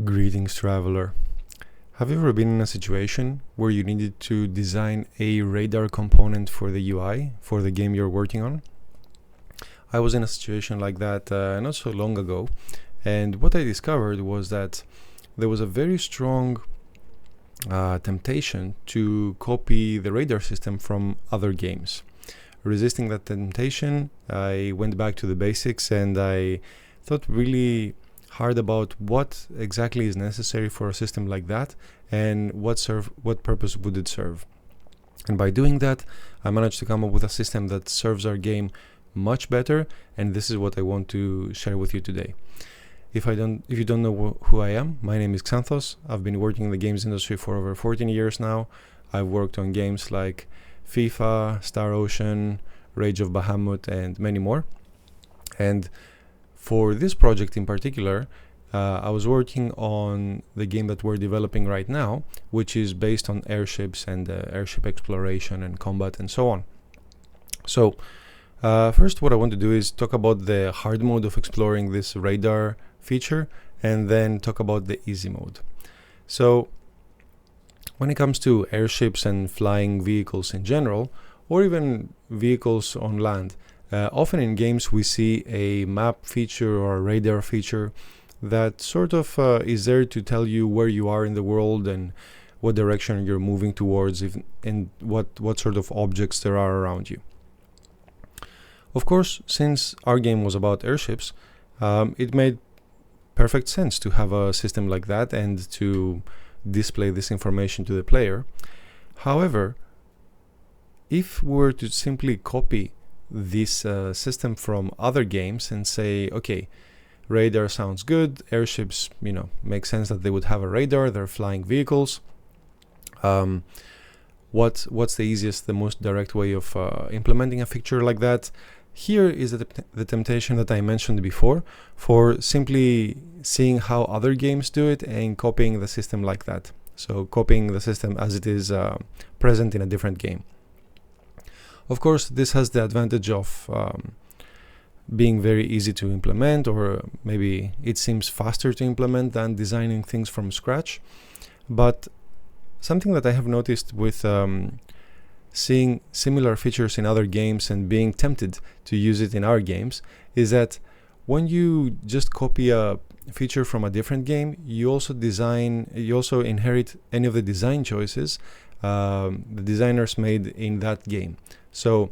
Greetings, traveler. Have you ever been in a situation where you needed to design a radar component for the UI for the game you're working on? I was in a situation like that not so long ago, and what I discovered was that there was a very strong temptation to copy the radar system from other games. Resisting that temptation, I went back to the basics and I thought really hard about what exactly is necessary for a system like that and what purpose would it serve. And by doing that, I managed to come up with a system that serves our game much better, and this is what I want to share with you today. If you don't know who I am, my name is Xanthos. I've been working in the games industry for over 14 years now. I've worked on games like FIFA, Star Ocean, Rage of Bahamut, and many more. And for this project in particular, I was working on the game that we're developing right now, which is based on airships and airship exploration and combat and so on. So first, what I want to do is talk about the hard mode of exploring this radar feature, and then talk about the easy mode. So when it comes to airships and flying vehicles in general, or even vehicles on land, often in games we see a map feature or a radar feature that sort of is there to tell you where you are in the world and what direction you're moving towards and what sort of objects there are around you. Of course, since our game was about airships, it made perfect sense to have a system like that and to display this information to the player. However, if we were to simply copy this system from other games and say, okay, radar sounds good, airships, make sense that they would have a radar, they're flying vehicles. What's the easiest, the most direct way of implementing a feature like that? Here is the temptation that I mentioned before, for simply seeing how other games do it and copying the system like that. So copying the system as it is present in a different game. Of course, this has the advantage of being very easy to implement, or maybe it seems faster to implement than designing things from scratch. But something that I have noticed with seeing similar features in other games and being tempted to use it in our games is that when you just copy a feature from a different game, you also inherit any of the design choices the designers made in that game. So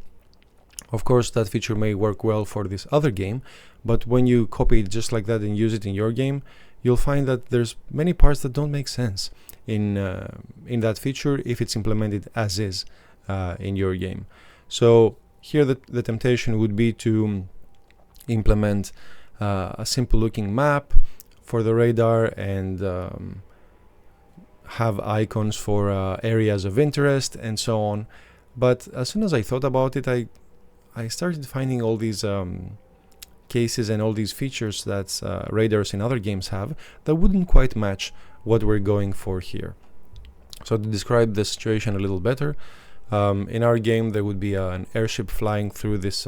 of course that feature may work well for this other game, but when you copy it just like that and use it in your game, you'll find that there's many parts that don't make sense in that feature if it's implemented as is in your game. So here the temptation would be to implement a simple looking map for the radar and have icons for areas of interest and so on. But as soon as I thought about it, I started finding all these cases and all these features that radars in other games have that wouldn't quite match what we're going for here. So to describe the situation a little better, in our game there would be an airship flying through this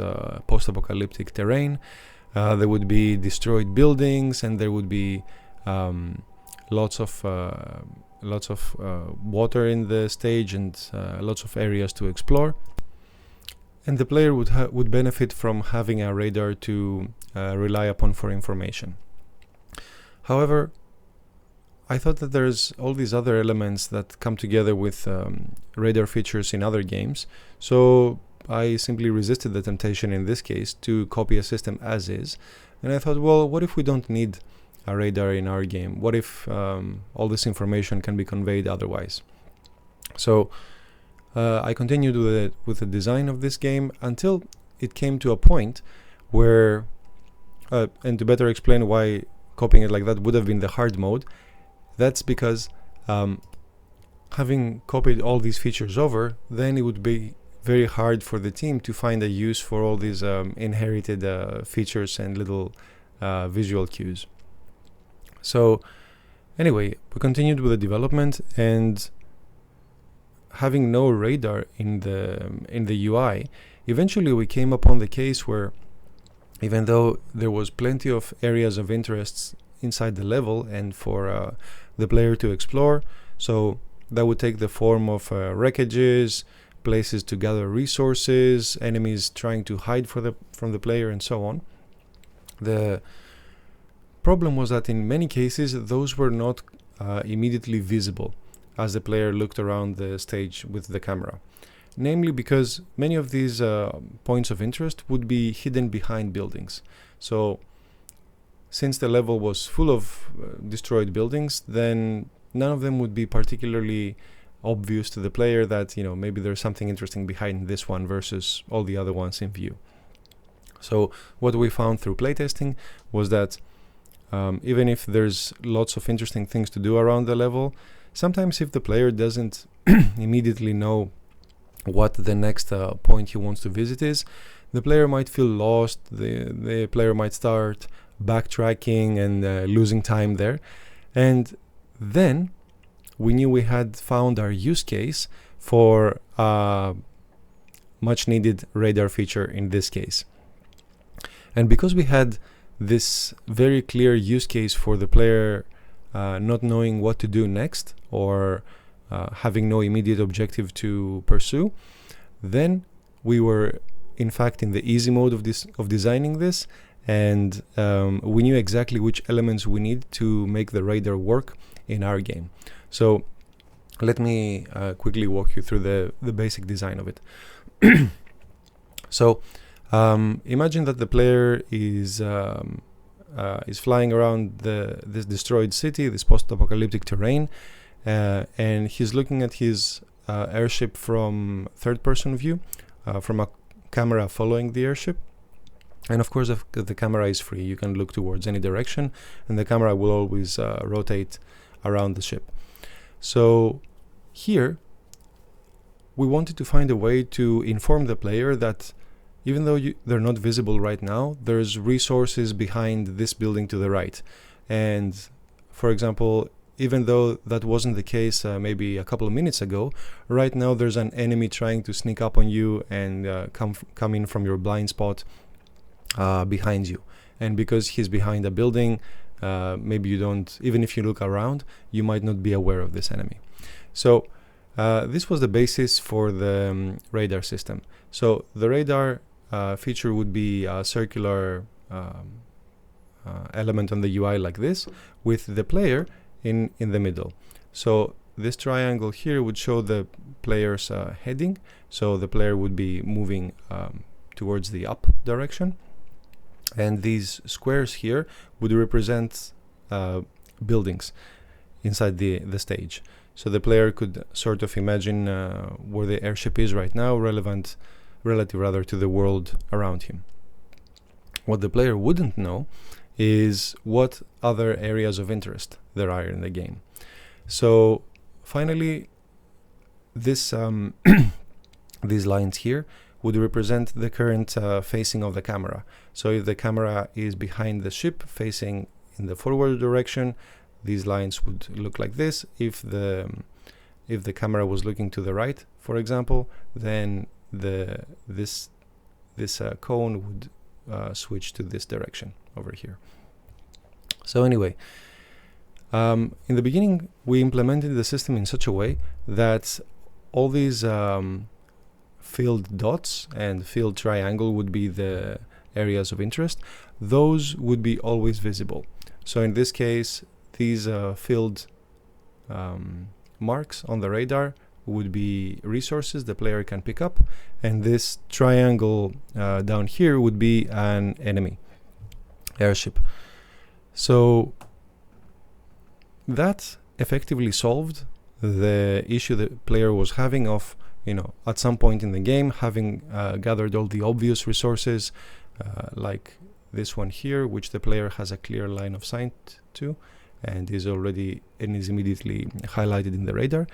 post-apocalyptic terrain. There would be destroyed buildings, and there would be lots of water in the stage and lots of areas to explore. And the player would benefit from having a radar to rely upon for information. However, I thought that there's all these other elements that come together with radar features in other games, so I simply resisted the temptation in this case to copy a system as is, and I thought, well, what if we don't need a radar in our game? What if all this information can be conveyed otherwise? So I continued with the design of this game until it came to a point where, and to better explain why copying it like that would have been the hard mode, that's because having copied all these features over, then it would be very hard for the team to find a use for all these inherited features and little visual cues. So anyway, we continued with the development, and having no radar in the UI, eventually we came upon the case where, even though there was plenty of areas of interest inside the level and for the player to explore. So that would take the form of wreckages, places to gather resources, enemies trying to hide from the player, and so on. The problem was that in many cases those were not immediately visible as the player looked around the stage with the camera. Namely because many of these points of interest would be hidden behind buildings. So since the level was full of destroyed buildings, then none of them would be particularly obvious to the player that, maybe there's something interesting behind this one versus all the other ones in view. So what we found through playtesting was that even if there's lots of interesting things to do around the level, sometimes if the player doesn't immediately know what the next point he wants to visit is, the player might feel lost, the player might start backtracking and losing time there. And then we knew we had found our use case for much needed radar feature in this case. And because we had this very clear use case for the player not knowing what to do next, or having no immediate objective to pursue, then we were in fact in the easy mode of designing this, and we knew exactly which elements we need to make the radar work in our game. So let me quickly walk you through the basic design of it. So imagine that the player is flying around this destroyed city, this post-apocalyptic terrain, and he's looking at his airship from third-person view, from a camera following the airship. And of course, the camera is free. You can look towards any direction, and the camera will always rotate around the ship. So here, we wanted to find a way to inform the player that even though they're not visible right now, there's resources behind this building to the right. And for example, even though that wasn't the case maybe a couple of minutes ago, right now there's an enemy trying to sneak up on you and come in from your blind spot behind you. And because he's behind a building, maybe you don't, even if you look around, you might not be aware of this enemy. So this was the basis for the radar system. So the radar feature would be a circular element on the UI like this, with the player in the middle. So this triangle here would show the player's heading. So the player would be moving towards the up direction. And these squares here would represent buildings inside the stage. So the player could sort of imagine where the airship is right now, relative to the world around him. What the player wouldn't know is what other areas of interest there are in the game. So finally, this these lines here would represent the current facing of the camera. So if the camera is behind the ship facing in the forward direction, these lines would look like this. If the camera was looking to the right, for example, then this cone would switch to this direction over here. So anyway, in the beginning we implemented the system in such a way that all these filled dots and filled triangle would be the areas of interest. Those would be always visible. So in this case, these filled marks on the radar would be resources the player can pick up, and this triangle down here would be an enemy airship. So that effectively solved the issue the player was having of, at some point in the game, having gathered all the obvious resources, like this one here, which the player has a clear line of sight to, and is immediately highlighted in the radar.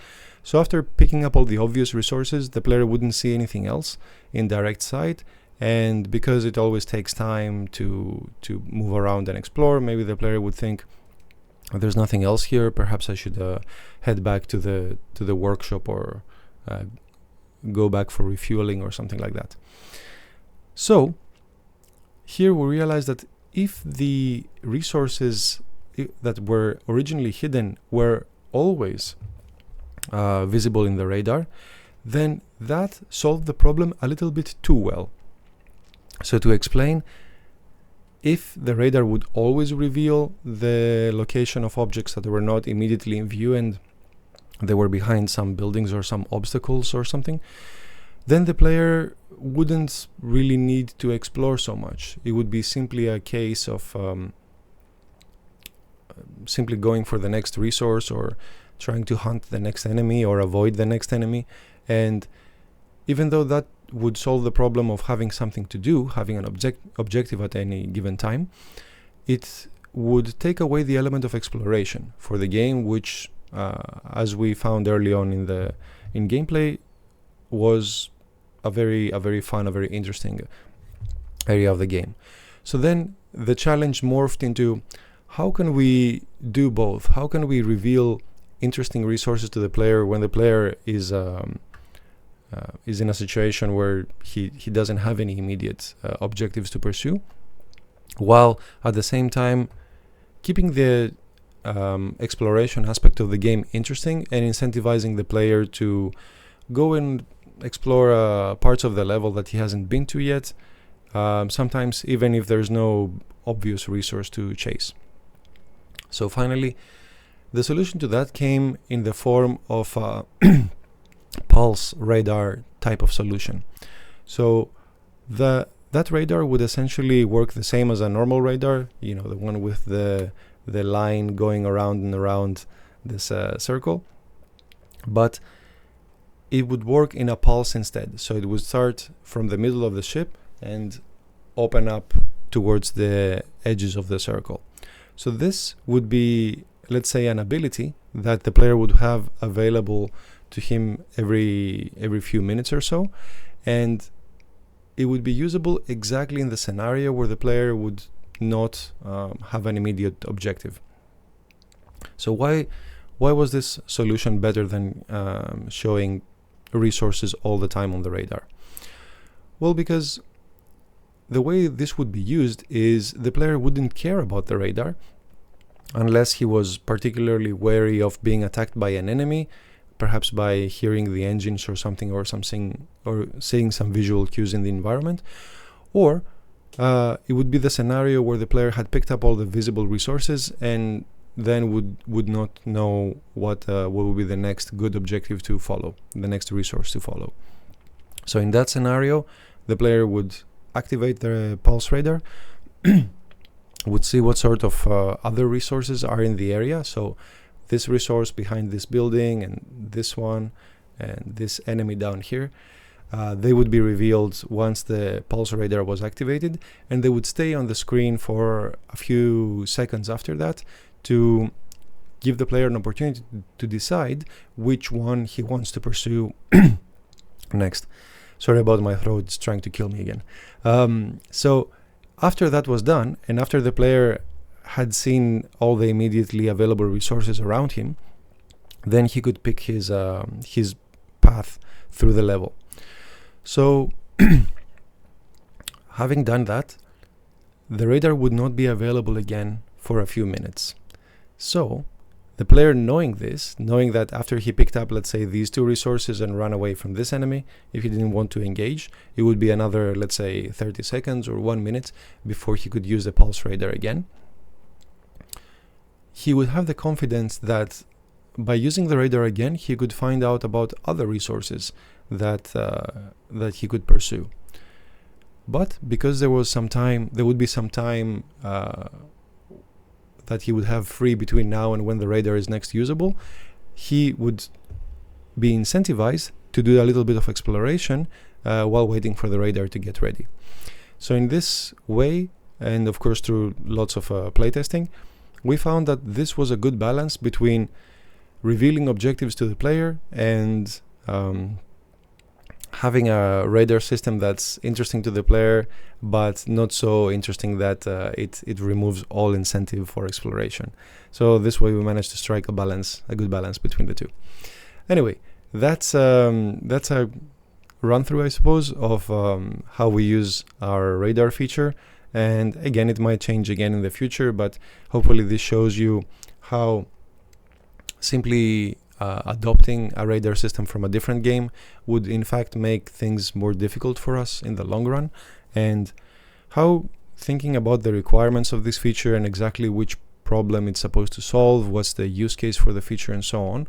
So after picking up all the obvious resources, the player wouldn't see anything else in direct sight, and because it always takes time to move around and explore, maybe the player would think, there's nothing else here, perhaps I should head back to the workshop, or go back for refueling or something like that. So here we realize that if the resources that were originally hidden were always visible in the radar, then that solved the problem a little bit too well. So to explain, if the radar would always reveal the location of objects that were not immediately in view and they were behind some buildings or some obstacles or something, then the player wouldn't really need to explore so much. It would be simply a case of simply going for the next resource or trying to hunt the next enemy or avoid the next enemy. And even though that would solve the problem of having something to do, having an objective at any given time, it would take away the element of exploration for the game, which as we found early on in gameplay, was a very fun, a very interesting area of the game. So then the challenge morphed into, how can we do both? How can we reveal interesting resources to the player when the player is in a situation where he doesn't have any immediate objectives to pursue, while at the same time keeping the exploration aspect of the game interesting and incentivizing the player to go and explore parts of the level that he hasn't been to yet, sometimes even if there's no obvious resource to chase. So finally, the solution to that came in the form of a pulse radar type of solution. So that radar would essentially work the same as a normal radar, the one with the line going around and around this circle, but it would work in a pulse instead. So it would start from the middle of the ship and open up towards the edges of the circle. So this would be, let's say, an ability that the player would have available to him every few minutes or so, and it would be usable exactly in the scenario where the player would not have an immediate objective. So why was this solution better than showing resources all the time on the radar? Well, because the way this would be used is the player wouldn't care about the radar unless he was particularly wary of being attacked by an enemy, perhaps by hearing the engines or something, or seeing some visual cues in the environment, or it would be the scenario where the player had picked up all the visible resources and then would not know what would be the next good objective to follow, the next resource to follow. So in that scenario, the player would activate the pulse radar, would see what sort of other resources are in the area. So this resource behind this building, and this one, and this enemy down here, they would be revealed once the pulse radar was activated, and they would stay on the screen for a few seconds after that to give the player an opportunity to decide which one he wants to pursue next. Sorry about my throat, it's trying to kill me again. So after that was done, and after the player had seen all the immediately available resources around him, then he could pick his path through the level. So having done that, the radar would not be available again for a few minutes. So the player knowing that after he picked up, let's say, these two resources and ran away from this enemy, if he didn't want to engage, it would be another, let's say, 30 seconds or 1 minute before he could use the pulse radar again. He would have the confidence that by using the radar again, he could find out about other resources that he could pursue. But because there would be some time that he would have free between now and when the radar is next usable, he would be incentivized to do a little bit of exploration while waiting for the radar to get ready. So in this way, and of course through lots of playtesting, we found that this was a good balance between revealing objectives to the player and having a radar system that's interesting to the player, but not so interesting that it removes all incentive for exploration. So this way we managed to strike a good balance between the two. Anyway, that's a run through, I suppose, of how we use our radar feature And again, it might change again in the future, but hopefully this shows you how simply adopting a radar system from a different game would in fact make things more difficult for us in the long run, and how thinking about the requirements of this feature and exactly which problem it's supposed to solve, what's the use case for the feature, and so on,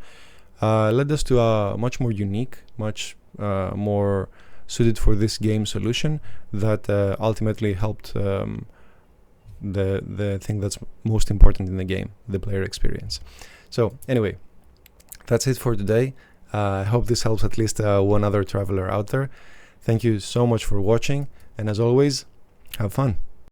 led us to a much more unique, much more suited for this game solution that ultimately helped the thing that's most important in the game, the player experience. So anyway, that's it for today. I hope this helps at least one other traveler out there. Thank you so much for watching, and as always, have fun.